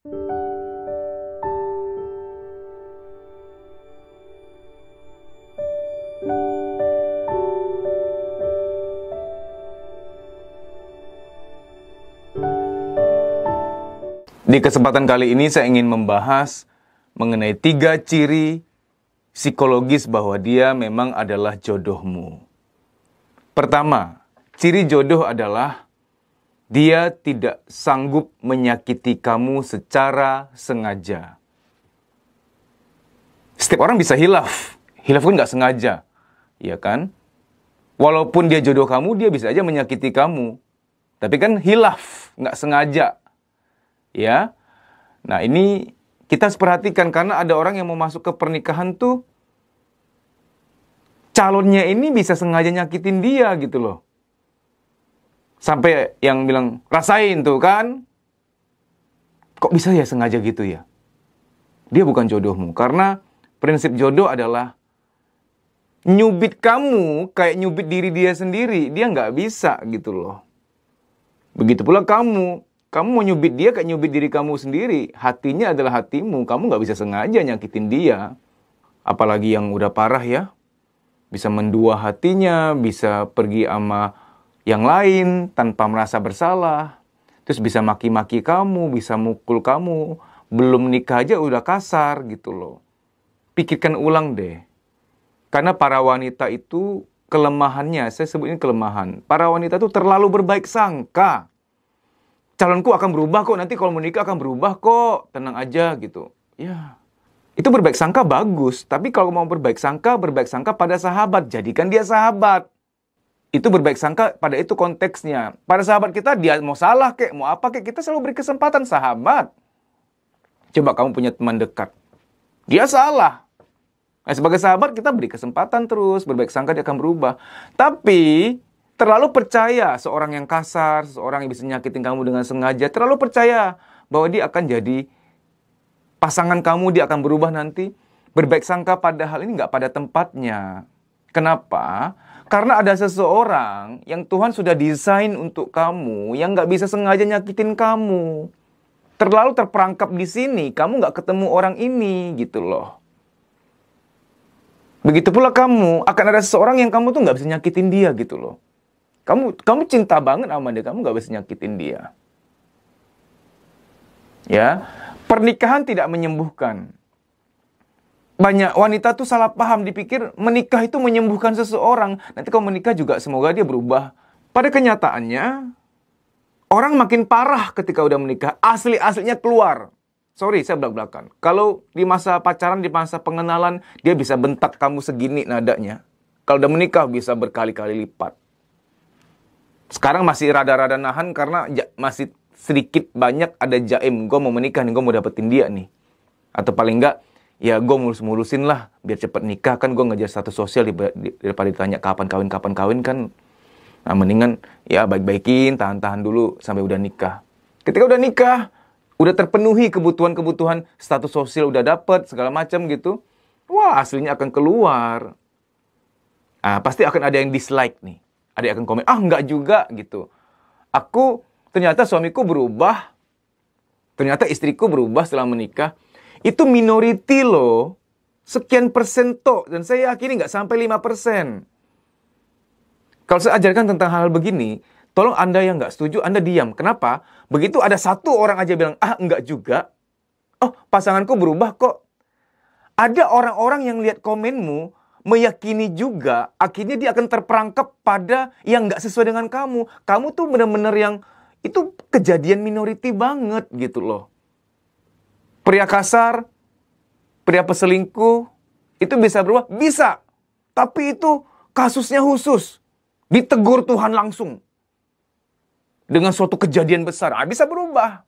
Di kesempatan kali ini saya ingin membahas mengenai 3 ciri psikologis bahwa dia memang adalah jodohmu. Pertama, ciri jodoh adalah dia tidak sanggup menyakiti kamu secara sengaja. Setiap orang bisa hilaf. Hilaf pun nggak sengaja, ya kan? Walaupun dia jodoh kamu, dia bisa aja menyakiti kamu. Tapi kan hilaf, nggak sengaja. Ya, nah ini kita harus perhatikan karena ada orang yang mau masuk ke pernikahan tuh calonnya ini bisa sengaja nyakitin dia gitu loh. Sampai yang bilang, rasain tuh kan. Kok bisa ya sengaja gitu ya? Dia bukan jodohmu. Karena prinsip jodoh adalah nyubit kamu kayak nyubit diri dia sendiri. Dia nggak bisa gitu loh. Begitu pula kamu. Kamu mau nyubit dia kayak nyubit diri kamu sendiri. Hatinya adalah hatimu. Kamu nggak bisa sengaja nyakitin dia. Apalagi yang udah parah ya. Bisa mendua hatinya, bisa pergi sama yang lain tanpa merasa bersalah. Terus bisa maki-maki kamu, bisa mukul kamu. Belum nikah aja udah kasar gitu loh. Pikirkan ulang deh. Karena para wanita itu kelemahannya, saya sebut ini kelemahan. Para wanita itu terlalu berbaik sangka. Calonku akan berubah kok, nanti kalau menikah akan berubah kok, tenang aja gitu. Ya, itu berbaik sangka bagus, tapi kalau mau berbaik sangka pada sahabat, jadikan dia sahabat. Itu berbaik sangka pada itu konteksnya. Pada sahabat kita, dia mau salah kek, mau apa kek, kita selalu beri kesempatan sahabat. Coba kamu punya teman dekat, dia salah. Nah, sebagai sahabat kita beri kesempatan terus, berbaik sangka dia akan berubah. Tapi terlalu percaya seorang yang kasar, seorang yang bisa nyakitin kamu dengan sengaja, terlalu percaya bahwa dia akan jadi pasangan kamu, dia akan berubah nanti. Berbaik sangka padahal ini nggak pada tempatnya. Kenapa? Karena ada seseorang yang Tuhan sudah desain untuk kamu, yang nggak bisa sengaja nyakitin kamu. Terlalu terperangkap di sini, kamu nggak ketemu orang ini, gitu loh. Begitu pula kamu, akan ada seseorang yang kamu tuh nggak bisa nyakitin dia, gitu loh. Kamu cinta banget sama dia, kamu gak bisa nyakitin dia. Ya, pernikahan tidak menyembuhkan. Banyak wanita tuh salah paham, dipikir menikah itu menyembuhkan seseorang. Nanti kalau menikah juga semoga dia berubah. Pada kenyataannya, orang makin parah ketika udah menikah. Asli-aslinya keluar. Sorry, saya belak-belakan. Kalau di masa pacaran, di masa pengenalan, dia bisa bentak kamu segini nadanya. Kalau udah menikah bisa berkali-kali lipat. Sekarang masih rada-rada nahan karena masih sedikit banyak ada jaim. Gue mau menikah nih, gue mau dapetin dia nih. Atau paling enggak, ya gue mulus-mulusin lah. Biar cepet nikah, kan gue ngejar status sosial daripada ditanya kapan kawin kan. Nah mendingan ya baik-baikin, tahan-tahan dulu sampai udah nikah. Ketika udah nikah, udah terpenuhi kebutuhan-kebutuhan status sosial, udah dapet segala macam gitu. Wah aslinya akan keluar. Nah, pasti akan ada yang dislike nih. Ada yang akan komen, enggak juga gitu. Ternyata suamiku berubah. Ternyata istriku berubah setelah menikah. Itu minority loh. Sekian persen toh. Dan saya yakini nggak sampai 5%. Kalau saya ajarkan tentang hal begini, tolong Anda yang nggak setuju, Anda diam. Kenapa? Begitu ada satu orang aja bilang, enggak juga. Oh, pasanganku berubah kok. Ada orang-orang yang lihat komenmu, meyakini juga, akhirnya dia akan terperangkap pada yang nggak sesuai dengan kamu. Kamu tuh benar-benar yang, itu kejadian minority banget gitu loh. Pria kasar, pria peselingkuh, itu bisa berubah? Bisa. Tapi itu kasusnya khusus. Ditegur Tuhan langsung. Dengan suatu kejadian besar. Bisa berubah.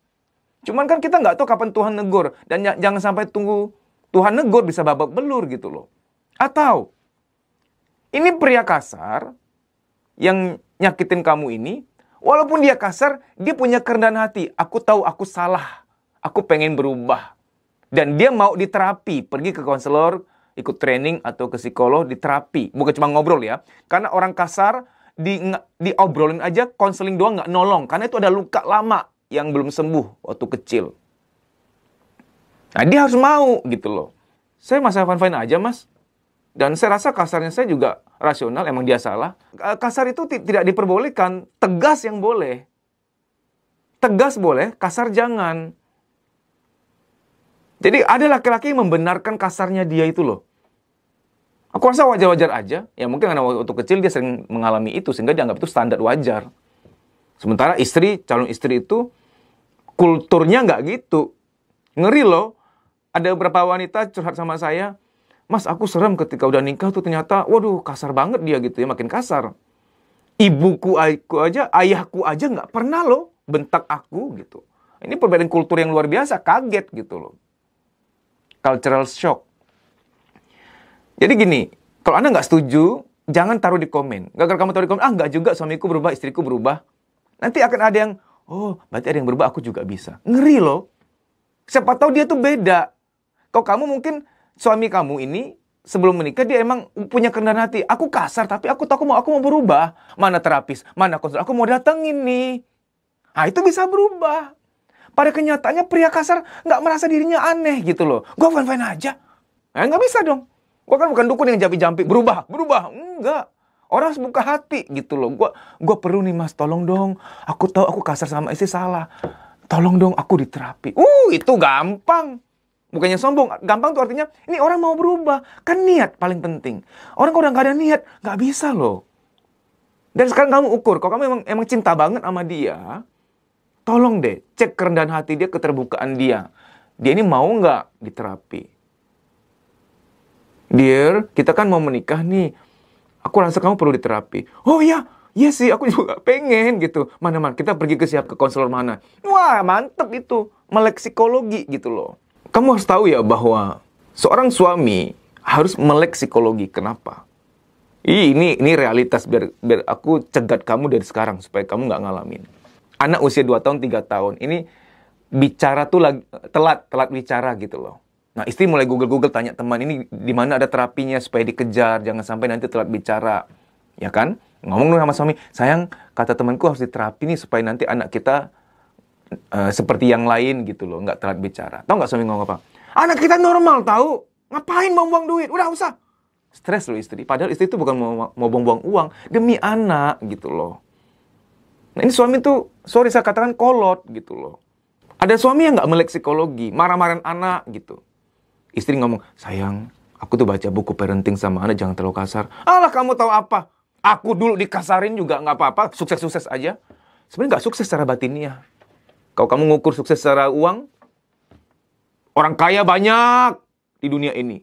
Cuman kan kita nggak tahu kapan Tuhan negur. Dan jangan sampai tunggu Tuhan negur bisa babak belur gitu loh. Atau, ini pria kasar yang nyakitin kamu ini, walaupun dia kasar, dia punya kerendahan hati. Aku tahu aku salah, aku pengen berubah. Dan dia mau diterapi, pergi ke konselor, ikut training atau ke psikolog, diterapi. Bukan cuma ngobrol ya. Karena orang kasar, diobrolin aja, konseling doang nggak nolong. Karena itu ada luka lama yang belum sembuh waktu kecil. Nah, dia harus mau gitu loh. Saya masih fine-fine aja, Mas. Dan saya rasa kasarnya saya juga rasional, emang dia salah. Kasar itu tidak diperbolehkan, tegas yang boleh. Tegas boleh, kasar jangan. Jadi ada laki-laki yang membenarkan kasarnya dia itu loh. Aku rasa wajar-wajar aja. Ya mungkin karena waktu kecil dia sering mengalami itu, sehingga dianggap itu standar wajar. Sementara calon istri itu, kulturnya nggak gitu. Ngeri loh. Ada beberapa wanita curhat sama saya, Mas, aku serem ketika udah nikah tuh ternyata, waduh, kasar banget dia gitu ya, makin kasar. Ibuku aja, ayahku aja nggak pernah loh bentak aku gitu. Ini perbedaan kultur yang luar biasa, kaget gitu loh. Cultural shock. Jadi gini, kalau Anda nggak setuju, jangan taruh di komen. Gara-gara kamu taruh di komen, nggak juga, suamiku berubah, istriku berubah. Nanti akan ada yang, oh, berarti ada yang berubah, aku juga bisa. Ngeri loh. Siapa tahu dia tuh beda. Kalau kamu mungkin, suami kamu ini, sebelum menikah, dia emang punya kerendahan hati. Aku kasar, tapi aku tahu aku mau berubah. Mana terapis, mana konselor, aku mau datengin nih. Nah, itu bisa berubah. Pada kenyataannya, pria kasar nggak merasa dirinya aneh gitu loh. Gue fine-fine aja. Nggak bisa dong. Gue kan bukan dukun yang jampi-jampi. Berubah. Enggak. Orang harus buka hati gitu loh. Gue perlu nih, Mas, tolong dong. Aku tahu aku kasar sama istri, salah. Tolong dong, aku diterapi. Itu gampang. Bukannya sombong. Gampang tuh artinya, ini orang mau berubah. Kan niat paling penting. Orang kalau nggak ada niat, nggak bisa loh. Dan sekarang kamu ukur. Kalau kamu emang cinta banget sama dia, tolong deh, cek kerendahan hati dia, keterbukaan dia. Dia ini mau nggak diterapi? Dear, kita kan mau menikah nih. Aku rasa kamu perlu diterapi. Oh iya, iya sih, aku juga pengen gitu. Mana, kita pergi ke konselor mana? Wah, mantep itu. Melek psikologi gitu loh. Kamu harus tahu ya bahwa seorang suami harus melek psikologi. Kenapa? Ini realitas, biar aku cegat kamu dari sekarang supaya kamu nggak ngalamin. Anak usia 2 tahun, 3 tahun. Ini bicara tuh lagi, telat bicara gitu loh. Nah, istri mulai Google tanya teman, ini di mana ada terapinya supaya dikejar, jangan sampai nanti telat bicara. Ya kan? Ngomong dong sama suami, sayang, kata temanku harus diterapi nih supaya nanti anak kita seperti yang lain gitu loh, nggak telat bicara. Tahu nggak suami ngomong apa? Anak kita normal tahu, ngapain buang-buang duit? Udah usah. Stres loh istri. Padahal istri itu bukan mau buang-buang uang demi anak gitu loh. Nah ini suami tuh, sorry saya katakan kolot gitu loh. Ada suami yang nggak melek psikologi, marah-marahin anak gitu. Istri ngomong, sayang, aku tuh baca buku parenting sama anak, jangan terlalu kasar. Alah kamu tahu apa? Aku dulu dikasarin juga nggak apa-apa, sukses-sukses aja. Sebenarnya nggak sukses secara batinnya. Kalau kamu ngukur sukses secara uang, orang kaya banyak di dunia ini.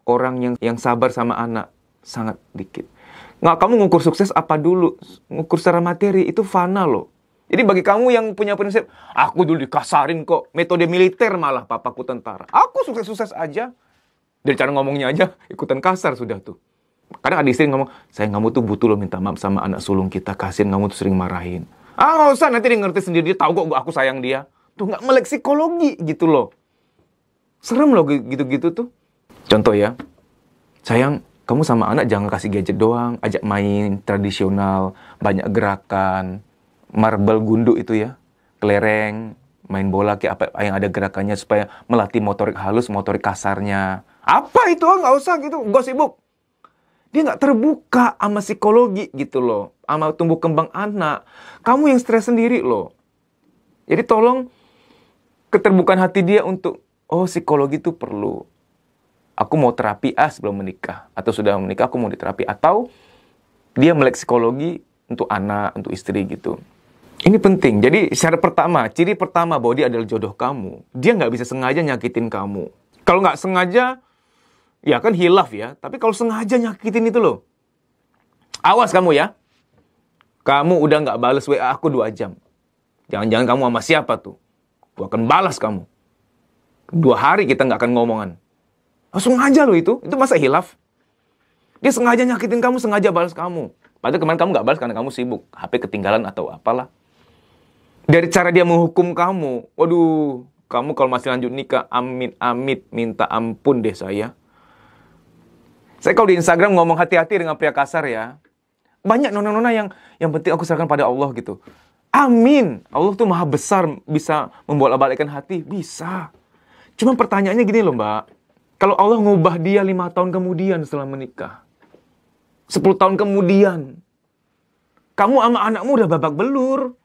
Orang yang sabar sama anak sangat dikit. Nggak, kamu ngukur sukses apa dulu? Ngukur secara materi, itu fana loh. Jadi bagi kamu yang punya prinsip, aku dulu dikasarin kok, metode militer malah, papaku tentara. Aku sukses-sukses aja. Dari cara ngomongnya aja, ikutan kasar sudah tuh. Kadang ada istri ngomong, sayang kamu tuh butuh loh minta maaf sama anak sulung kita, kasihan kamu tuh sering marahin. Nggak usah, nanti dia ngerti sendiri, dia tahu kok aku sayang dia. Tuh nggak melek psikologi gitu loh. Serem loh gitu-gitu tuh. Contoh ya, sayang, kamu sama anak jangan kasih gadget doang, ajak main tradisional, banyak gerakan, marble gundu itu ya, kelereng, main bola kayak apa yang ada gerakannya supaya melatih motorik halus, motorik kasarnya. Apa itu? Nggak usah gitu, gue sibuk. Dia nggak terbuka sama psikologi gitu loh, sama tumbuh kembang anak. Kamu yang stres sendiri loh. Jadi tolong keterbukaan hati dia untuk, oh psikologi itu perlu. Aku mau terapi sebelum menikah. Atau sudah menikah aku mau diterapi. Atau dia melek psikologi untuk anak, untuk istri gitu. Ini penting. Jadi syarat pertama, ciri pertama bahwa dia adalah jodoh kamu. Dia nggak bisa sengaja nyakitin kamu. Kalau nggak sengaja, ya kan hilaf ya. Tapi kalau sengaja nyakitin itu loh. Awas kamu ya. Kamu udah nggak balas WA aku 2 jam. Jangan-jangan kamu sama siapa tuh. Gue akan balas kamu. 2 hari kita nggak akan ngomongan. Langsung aja loh itu. Itu masa hilaf? Dia sengaja nyakitin kamu, sengaja balas kamu. Padahal kemarin kamu nggak balas karena kamu sibuk. HP ketinggalan atau apalah. Dari cara dia menghukum kamu. Waduh, kamu kalau masih lanjut nikah, amit-amit, minta ampun deh saya. Saya kalau di Instagram ngomong hati-hati dengan pria kasar ya. Banyak nona-nona yang penting aku serahkan pada Allah gitu. Amin. Allah tuh maha besar, bisa membolak-balikkan hati. Bisa. Cuma pertanyaannya gini loh Mbak. Kalau Allah ngubah dia 5 tahun kemudian setelah menikah. 10 tahun kemudian. Kamu sama anakmu udah babak belur.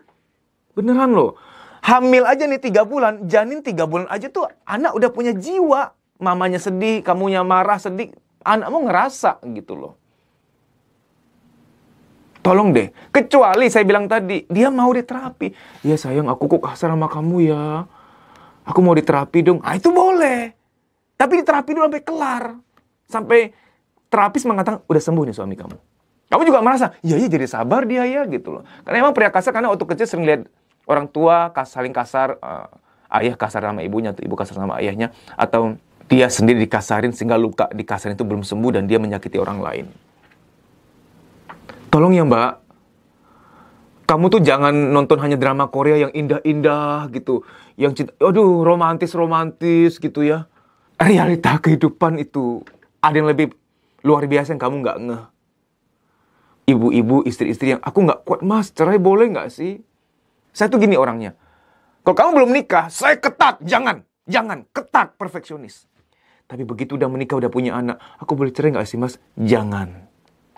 Beneran loh. Hamil aja nih 3 bulan. Janin 3 bulan aja tuh anak udah punya jiwa. Mamanya sedih, kamunya marah, sedih. Anakmu ngerasa gitu loh. Tolong deh. Kecuali saya bilang tadi, dia mau diterapi. Ya sayang, aku kok kasar sama kamu ya. Aku mau diterapi dong. Ah, itu boleh. Tapi diterapi dulu sampai kelar. Sampai terapis mengatakan, udah sembuh nih suami kamu. Kamu juga merasa, iya jadi sabar dia ya gitu loh. Karena emang pria kasar, karena waktu kecil sering lihat orang tua saling kasar. Ayah kasar sama ibunya, atau ibu kasar sama ayahnya. Atau dia sendiri dikasarin sehingga luka dikasarin itu belum sembuh dan dia menyakiti orang lain. Tolong ya Mbak, kamu tuh jangan nonton hanya drama Korea yang indah-indah gitu. Yang cinta, aduh romantis-romantis gitu ya. Realita kehidupan itu ada yang lebih luar biasa yang kamu nggak ngeh. Ibu-ibu, istri-istri yang, aku nggak kuat mas, cerai boleh nggak sih? Saya tuh gini orangnya. Kalau kamu belum nikah, saya ketat. Jangan, ketat, perfeksionis. Tapi begitu udah menikah, udah punya anak, aku boleh cerai nggak sih mas? Jangan,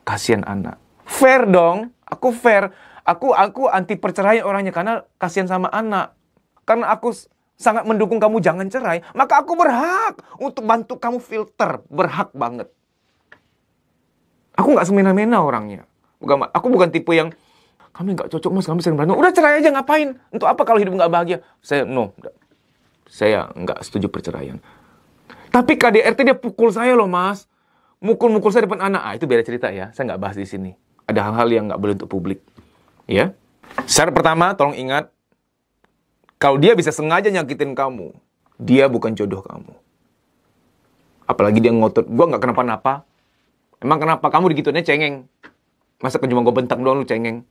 kasihan anak. Fair dong, aku fair. Aku anti perceraian orangnya karena kasihan sama anak. Karena aku sangat mendukung kamu jangan cerai, maka aku berhak untuk bantu kamu filter. Berhak banget. Aku nggak semena-mena orangnya. Aku bukan tipe yang, kami nggak cocok mas, kami sering berantem. Udah cerai aja, ngapain? Untuk apa kalau hidup nggak bahagia? Saya nggak setuju perceraian. Tapi KDRT dia pukul saya loh mas. Mukul-mukul saya depan anak. Itu beda cerita ya. Saya nggak bahas di sini. Ada hal-hal yang nggak boleh untuk publik. Ya. Syarat pertama, tolong ingat. Kalau dia bisa sengaja nyakitin kamu, dia bukan jodoh kamu. Apalagi dia ngotot, gue nggak kenapa-napa. Emang kenapa? Kamu digituinnya cengeng. Masa cuma gue bentak doang lu cengeng?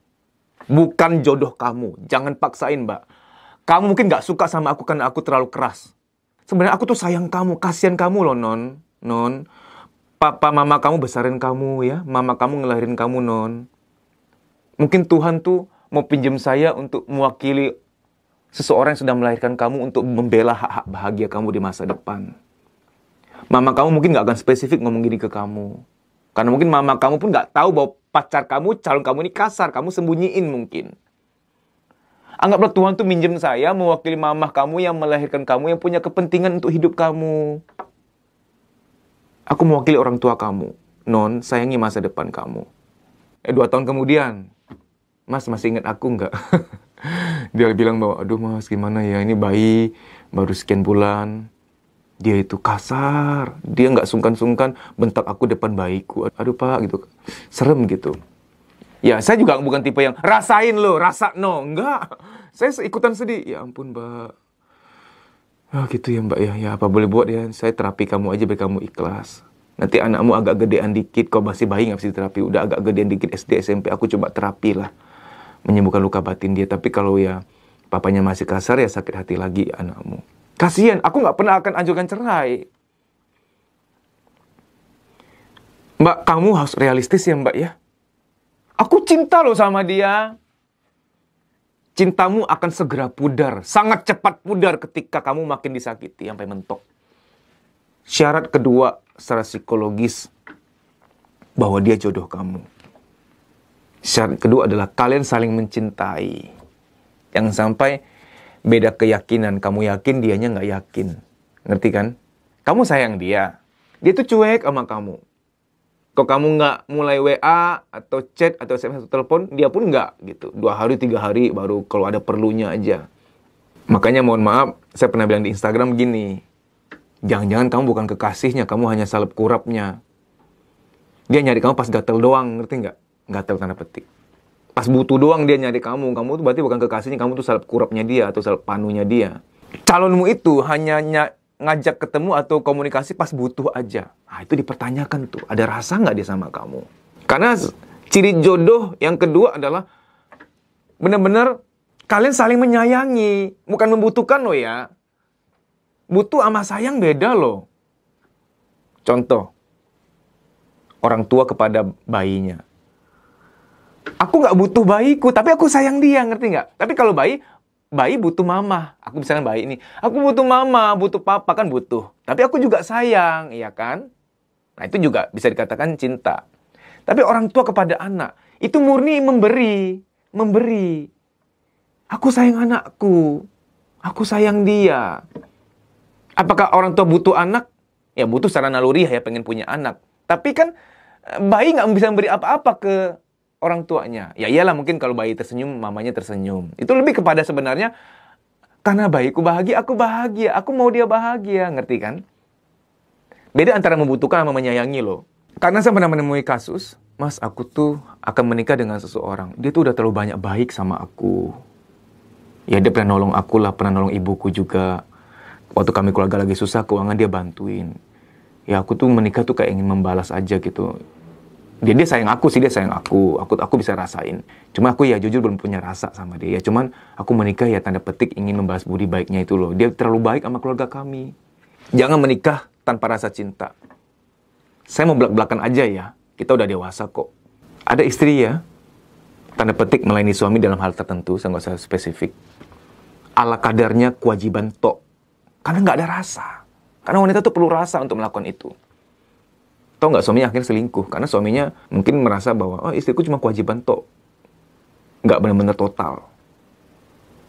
Bukan jodoh kamu. Jangan paksain, Mbak. Kamu mungkin nggak suka sama aku karena aku terlalu keras. Sebenarnya aku tuh sayang kamu, kasihan kamu loh, Non. Papa, mama kamu besarin kamu ya. Mama kamu ngelahirin kamu, Non. Mungkin Tuhan tuh mau pinjam saya untuk mewakili seseorang yang sudah melahirkan kamu untuk membela hak-hak bahagia kamu di masa depan. Mama kamu mungkin nggak akan spesifik ngomong gini ke kamu. Karena mungkin mama kamu pun nggak tahu bahwa pacar kamu, calon kamu ini kasar. Kamu sembunyiin mungkin. Anggaplah Tuhan tuh minjem saya mewakili mama kamu yang melahirkan kamu, yang punya kepentingan untuk hidup kamu. Aku mewakili orang tua kamu. Non, sayangi masa depan kamu. 2 tahun kemudian, Mas masih ingat aku nggak? Dia bilang bahwa, aduh mas gimana ya, ini bayi baru sekian bulan. Dia itu kasar. Dia nggak sungkan-sungkan bentak aku depan bayiku. Aduh pak, gitu. Serem gitu. Ya, saya juga bukan tipe yang, rasain lo, rasa no. Enggak. Saya ikutan sedih. Ya ampun mbak. Oh gitu ya mbak ya. Ya apa boleh buat ya. Saya terapi kamu aja biar kamu ikhlas. Nanti anakmu agak gedean dikit. Kau masih bayi nggak bisa terapi. Udah agak gedean dikit SD, SMP. Aku coba terapi lah. Menyembuhkan luka batin dia. Tapi kalau ya papanya masih kasar ya sakit hati lagi anakmu. Kasian. Aku nggak pernah akan anjurkan cerai. Mbak, kamu harus realistis ya mbak ya. Aku cinta loh sama dia. Cintamu akan segera pudar. Sangat cepat pudar ketika kamu makin disakiti sampai mentok. Syarat kedua secara psikologis bahwa dia jodoh kamu. Syarat kedua adalah kalian saling mencintai. Yang sampai beda keyakinan. Kamu yakin, dianya nggak yakin. Ngerti kan? Kamu sayang dia. Dia tuh cuek sama kamu. Kalau kamu nggak mulai WA atau chat atau SMS atau telepon, dia pun nggak gitu. 2 hari, 3 hari baru kalau ada perlunya aja. Makanya mohon maaf, saya pernah bilang di Instagram gini. Jangan-jangan kamu bukan kekasihnya, kamu hanya salep kurapnya. Dia nyari kamu pas gatel doang, ngerti nggak? Gatel tanda petik. Pas butuh doang dia nyari kamu. Kamu tuh berarti bukan kekasihnya, kamu tuh salep kurapnya dia atau salep panunya dia. Calonmu itu hanya ngajak ketemu atau komunikasi pas butuh aja. Nah, itu dipertanyakan tuh. Ada rasa nggak dia sama kamu? Karena ciri jodoh yang kedua adalah benar-benar kalian saling menyayangi. Bukan membutuhkan loh ya. Butuh sama sayang beda loh. Contoh. Orang tua kepada bayinya. Aku nggak butuh bayiku, tapi aku sayang dia, ngerti nggak? Tapi kalau bayi bayi butuh mama. Aku misalnya bayi ini, aku butuh mama, butuh papa, kan butuh. Tapi aku juga sayang, iya kan? Nah, itu juga bisa dikatakan cinta. Tapi orang tua kepada anak, itu murni memberi. Memberi. Aku sayang anakku. Aku sayang dia. Apakah orang tua butuh anak? Ya butuh secara naluri ya, pengen punya anak. Tapi kan bayi nggak bisa memberi apa-apa ke orang tuanya. Ya iyalah, mungkin kalau bayi tersenyum, mamanya tersenyum. Itu lebih kepada sebenarnya, karena bayiku bahagia, aku bahagia. Aku mau dia bahagia, ngerti kan? Beda antara membutuhkan sama menyayangi loh. Karena saya pernah menemui kasus, Mas, aku tuh akan menikah dengan seseorang. Dia tuh udah terlalu banyak baik sama aku. Ya dia pernah nolong aku lah, pernah nolong ibuku juga. Waktu kami keluarga lagi susah, keuangan dia bantuin. Ya aku tuh menikah tuh kayak ingin membalas aja gitu. Dia sayang aku sih, dia sayang aku. Aku bisa rasain. Cuma aku ya jujur belum punya rasa sama dia. Ya cuman aku menikah ya tanda petik ingin membalas budi baiknya itu loh. Dia terlalu baik sama keluarga kami. Jangan menikah tanpa rasa cinta. Saya mau belak-belakan aja ya. Kita udah dewasa kok. Ada istri ya, tanda petik melayani suami dalam hal tertentu, saya nggak usah spesifik. Ala kadarnya kewajiban tok. Karena nggak ada rasa. Karena wanita tuh perlu rasa untuk melakukan itu. Tahu nggak, suaminya akhirnya selingkuh. Karena suaminya mungkin merasa bahwa, oh istriku cuma kewajiban tok. Nggak benar-benar total.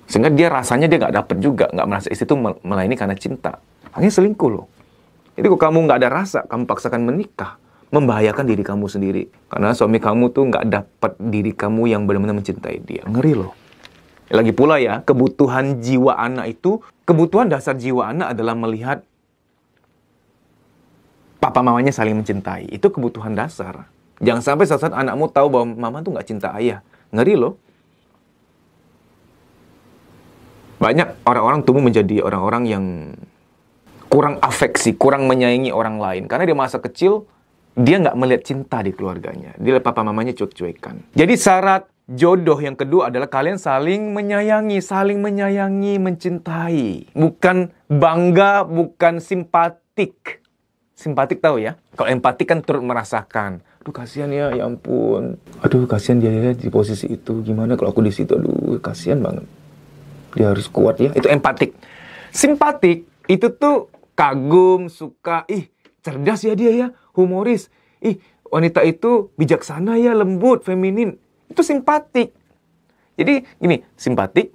Sehingga dia rasanya dia nggak dapet juga. Nggak merasa istri itu melayani karena cinta. Akhirnya selingkuh loh. Jadi kalau kamu nggak ada rasa, kamu paksakan menikah, membahayakan diri kamu sendiri. Karena suami kamu tuh nggak dapat diri kamu yang benar-benar mencintai dia. Ngeri loh. Lagi pula ya, kebutuhan jiwa anak itu, kebutuhan dasar jiwa anak adalah melihat papa mamanya saling mencintai. Itu kebutuhan dasar. Jangan sampai saat anakmu tahu bahwa mama tuh nggak cinta ayah. Ngeri loh. Banyak orang-orang tumbuh menjadi orang-orang yang kurang afeksi, kurang menyayangi orang lain. Karena di masa kecil, dia nggak melihat cinta di keluarganya. Dia lihat papa mamanya cuek-cuekan. Jadi syarat jodoh yang kedua adalah kalian saling menyayangi, mencintai. Bukan bangga, bukan simpatik. Simpatik tahu ya? Kalau empatik kan turut merasakan. Aduh kasihan ya, ya ampun. Aduh kasihan dia di posisi itu. Gimana kalau aku di situ? Aduh kasihan banget. Dia harus kuat ya. Itu empatik. Simpatik itu tuh kagum, suka, ih cerdas ya dia ya, humoris. Ih wanita itu bijaksana ya, lembut, feminin. Itu simpatik. Jadi gini, simpatik,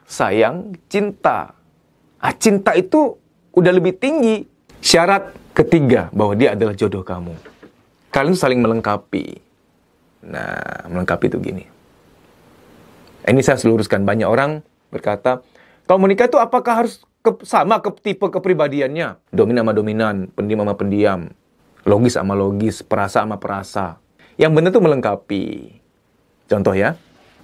sayang, cinta. Ah, cinta itu udah lebih tinggi. Syarat ketiga bahwa dia adalah jodoh kamu. Kalian saling melengkapi. Nah, melengkapi itu gini. Ini saya luruskan. Banyak orang berkata, kalau menikah itu apakah harus sama tipe kepribadiannya? Dominan sama dominan, pendiam sama pendiam, logis sama logis, perasa sama perasa. Yang benar tuh melengkapi. Contoh ya,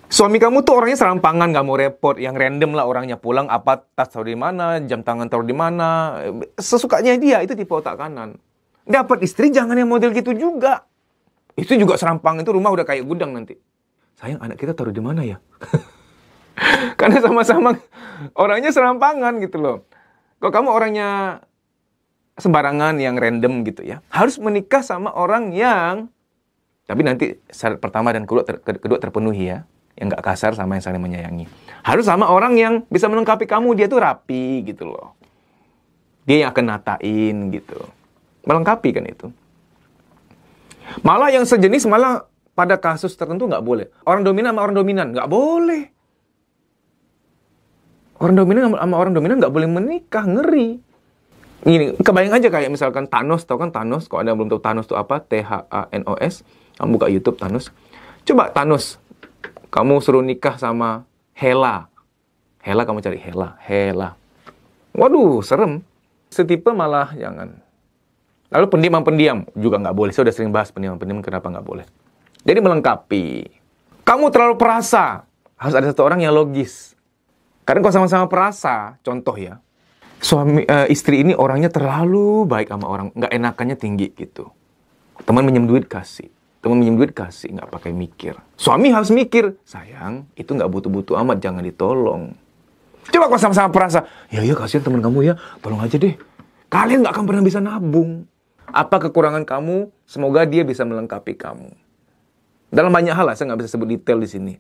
suami kamu tuh orangnya serampangan, gak mau repot, yang random lah orangnya, pulang apa tas taruh di mana, jam tangan taruh di mana, sesukanya dia, itu tipe otak kanan. Dapat istri jangan yang model gitu juga. Itu juga serampangan, itu rumah udah kayak gudang nanti. Sayang, anak kita taruh di mana ya? Karena sama-sama orangnya serampangan gitu loh. Kalau kamu orangnya sembarangan, yang random gitu ya, harus menikah sama orang yang, tapi nanti syarat pertama dan kedua terpenuhi ya, yang gak kasar sama yang saling menyayangi. Harus sama orang yang bisa melengkapi kamu, dia tuh rapi gitu loh. Dia yang akan natain gitu. Melengkapi kan itu. Malah yang sejenis malah pada kasus tertentu nggak boleh. Orang dominan sama orang dominan nggak boleh. Orang dominan sama orang dominan nggak boleh menikah, ngeri. Ini kebayang aja kayak misalkan Thanos, tau kan Thanos? Kalau ada yang belum tahu Thanos itu apa, Thanos, kamu buka YouTube Thanos. Coba Thanos, kamu suruh nikah sama Hela. Hela, kamu cari Hela. Waduh, serem. Setipe malah jangan. Lalu pendiam juga nggak boleh. Saya udah sering bahas pendiam kenapa nggak boleh. Jadi melengkapi. Kamu terlalu perasa, harus ada satu orang yang logis. Karena kalau sama-sama perasa, contoh ya, istri ini orangnya terlalu baik sama orang, nggak enakannya tinggi gitu. Teman minjem duit kasih, nggak pakai mikir. Suami harus mikir, sayang, itu nggak butuh-butuh amat, jangan ditolong. Coba kalau sama-sama perasa, ya kasihan teman kamu ya, tolong aja deh. Kalian nggak akan pernah bisa nabung. Apa kekurangan kamu? Semoga dia bisa melengkapi kamu. Dalam banyak hal lah, saya nggak bisa sebut detail di sini.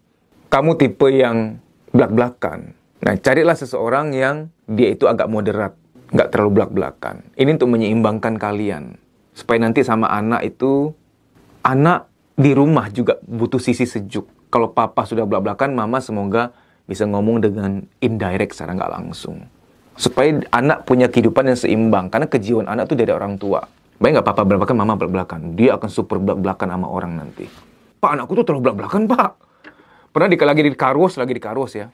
Kamu tipe yang belak-belakan. Nah, carilah seseorang yang dia itu agak moderat, nggak terlalu belak-belakan. Ini untuk menyeimbangkan kalian. Supaya nanti sama anak itu, anak di rumah juga butuh sisi sejuk. Kalau papa sudah belak-belakan, mama semoga bisa ngomong dengan indirect secara nggak langsung. Supaya anak punya kehidupan yang seimbang. Karena kejiwaan anak itu dari orang tua. Baik nggak papa belak-belakan, mama belak-belakan. Dia akan super belak-belakan sama orang nanti. Pak, anakku tuh terlalu belak-belakan, Pak. Pernah lagi di karus ya.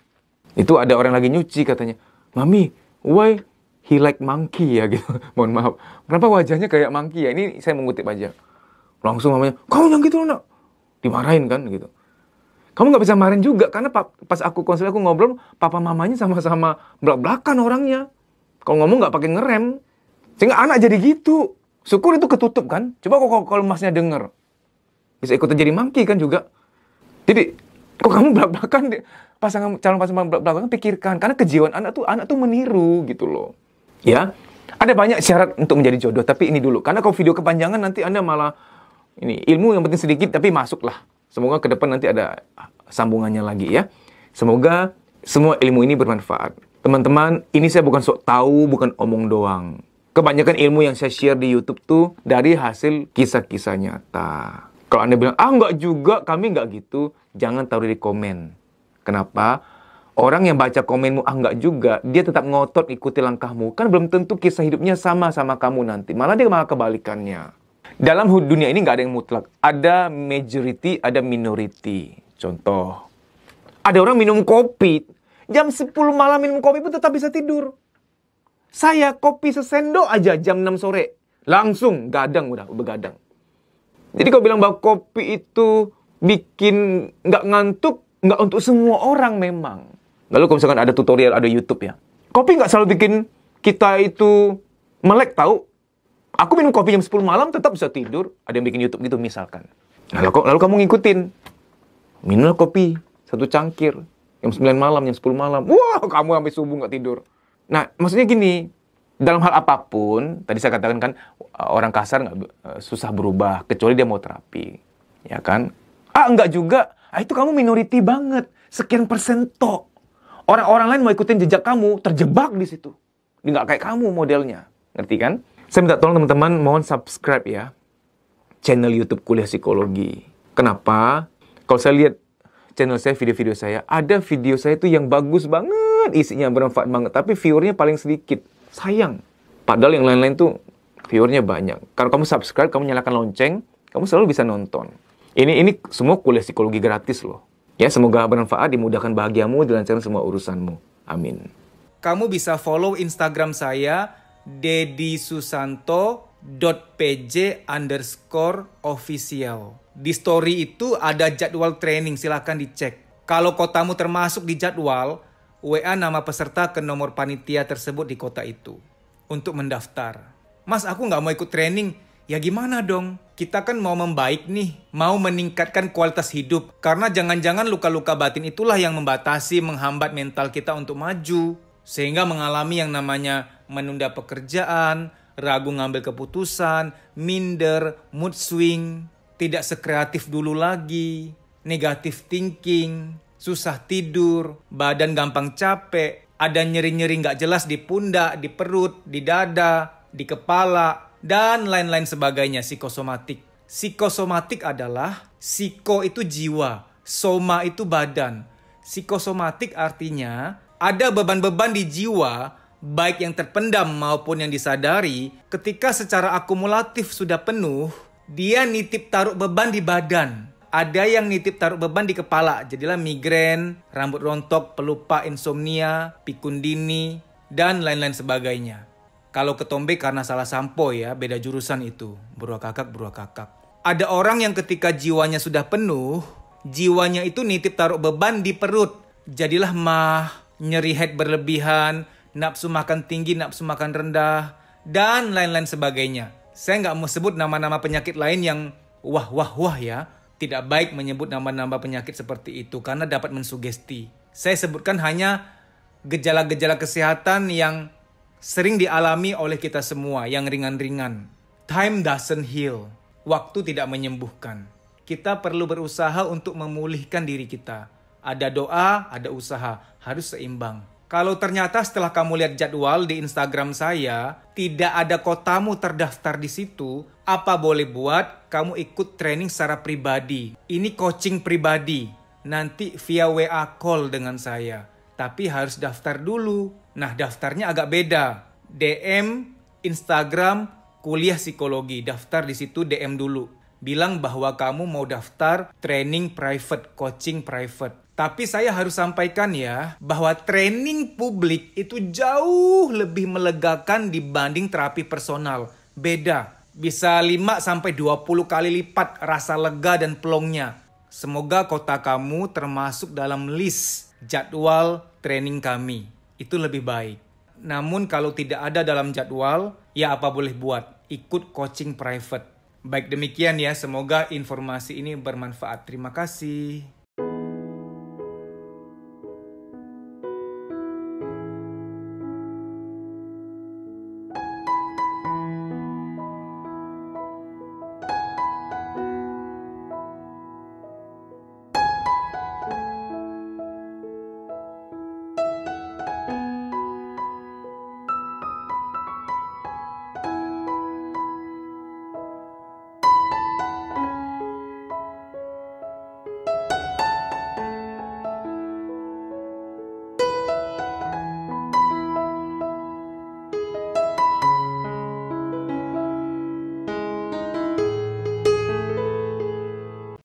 Itu ada orang lagi nyuci katanya. Mami, why he like monkey ya gitu. Mohon maaf. Kenapa wajahnya kayak monkey ya? Ini saya mengutip aja. Langsung mamanya, kamu yang gitu nak. Dimarahin kan gitu. Kamu nggak bisa marahin juga, karena pas aku konsul, aku ngobrol, papa mamanya sama-sama belak-belakan orangnya. Kalau ngomong nggak pakai ngerem. Sehingga anak jadi gitu. Syukur itu ketutup kan. Coba kalau masnya denger. Bisa ikutan jadi monkey kan juga. Jadi, kok kamu belak-belakan, calon pasangan belak-belakan, pikirkan. Karena kejiwaan anak tuh meniru gitu loh. Ya, ada banyak syarat untuk menjadi jodoh, tapi ini dulu. Karena kalau video kepanjangan nanti Anda malah, ini ilmu yang penting sedikit, tapi masuklah. Semoga ke depan nanti ada sambungannya lagi ya. Semoga semua ilmu ini bermanfaat. Teman-teman, ini saya bukan sok tahu, bukan omong doang. Kebanyakan ilmu yang saya share di YouTube tuh dari hasil kisah-kisah nyata. Kalau Anda bilang, enggak juga, kami enggak gitu, jangan taruh di komen. Kenapa? Orang yang baca komenmu, enggak juga, dia tetap ngotot ikuti langkahmu. Kan belum tentu kisah hidupnya sama kamu nanti. Malah dia malah kebalikannya. Dalam dunia ini nggak ada yang mutlak. Ada majority, ada minority. Contoh, ada orang minum kopi. Jam 10 malam minum kopi pun tetap bisa tidur. Saya kopi sesendok aja jam 6 sore. Langsung gadang, udah begadang. Jadi kalau bilang bahwa kopi itu bikin nggak ngantuk, nggak untuk semua orang memang. Lalu kalau misalkan ada tutorial, ada YouTube ya. Kopi nggak selalu bikin kita itu melek tahu. Aku minum kopi jam 10 malam tetap bisa tidur. Ada yang bikin YouTube gitu misalkan. Lalu kamu ngikutin. Minumlah kopi 1 cangkir. Jam 9 malam, jam 10 malam. Wah, kamu sampai subuh nggak tidur. Nah, maksudnya gini. Dalam hal apapun, tadi saya katakan kan, orang kasar susah berubah. Kecuali dia mau terapi. Ya kan? Enggak juga. Itu kamu minority banget. Sekian persen tok. Orang-orang lain mau ikutin jejak kamu, terjebak di situ. Dia nggak kayak kamu modelnya. Ngerti kan? Saya minta tolong teman-teman, mohon subscribe ya channel YouTube Kuliah Psikologi. Kenapa? Kalau saya lihat channel saya, video-video saya, ada video saya itu yang bagus banget, isinya bermanfaat banget, tapi viewernya paling sedikit. Sayang. Padahal yang lain-lain tuh viewernya banyak. Kalau kamu subscribe, kamu nyalakan lonceng, kamu selalu bisa nonton. Ini semua Kuliah Psikologi gratis loh. Ya, semoga bermanfaat, dimudahkan bahagiamu, dilancarkan semua urusanmu. Amin. Kamu bisa follow Instagram saya, deddysusanto.pj_official. Di story itu ada jadwal training, silahkan dicek. Kalau kotamu termasuk di jadwal, WA nama peserta ke nomor panitia tersebut di kota itu untuk mendaftar. Mas, aku nggak mau ikut training. Ya gimana dong? Kita kan mau membaik nih, mau meningkatkan kualitas hidup. Karena jangan-jangan luka-luka batin itulah yang membatasi, menghambat mental kita untuk maju. Sehingga mengalami yang namanya menunda pekerjaan, ragu ngambil keputusan, minder, mood swing, tidak sekreatif dulu lagi, negative thinking, susah tidur, badan gampang capek, ada nyeri-nyeri nggak jelas di pundak, di perut, di dada, di kepala, dan lain-lain sebagainya, psikosomatik. Psikosomatik adalah, psiko itu jiwa, soma itu badan. Psikosomatik artinya ada beban-beban di jiwa, baik yang terpendam maupun yang disadari, ketika secara akumulatif sudah penuh, dia nitip taruh beban di badan. Ada yang nitip taruh beban di kepala, jadilah migrain, rambut rontok, pelupa, insomnia, pikun dini, dan lain-lain sebagainya. Kalau ketombe karena salah sampo ya, beda jurusan itu, beruah kakak. Ada orang yang ketika jiwanya sudah penuh, jiwanya itu nitip taruh beban di perut, jadilah mah, nyeri head berlebihan, nafsu makan tinggi, nafsu makan rendah, dan lain-lain sebagainya. Saya nggak mau sebut nama-nama penyakit lain yang wah ya. Tidak baik menyebut nama-nama penyakit seperti itu karena dapat mensugesti. Saya sebutkan hanya gejala-gejala kesehatan yang sering dialami oleh kita semua, yang ringan-ringan. Time doesn't heal. Waktu tidak menyembuhkan. Kita perlu berusaha untuk memulihkan diri kita. Ada doa, ada usaha. Harus seimbang. Kalau ternyata setelah kamu lihat jadwal di Instagram saya, tidak ada kotamu terdaftar di situ, apa boleh buat kamu ikut training secara pribadi. Ini coaching pribadi. Nanti via WA call dengan saya. Tapi harus daftar dulu. Nah, daftarnya agak beda. DM, Instagram, kuliah psikologi. Daftar di situ DM dulu. Bilang bahwa kamu mau daftar training private, coaching private. Tapi saya harus sampaikan ya, bahwa training publik itu jauh lebih melegakan dibanding terapi personal. Beda. Bisa 5-20 kali lipat rasa lega dan plongnya. Semoga kota kamu termasuk dalam list jadwal training kami. Itu lebih baik. Namun kalau tidak ada dalam jadwal, ya apa boleh buat. Ikut coaching private. Baik demikian ya, semoga informasi ini bermanfaat. Terima kasih.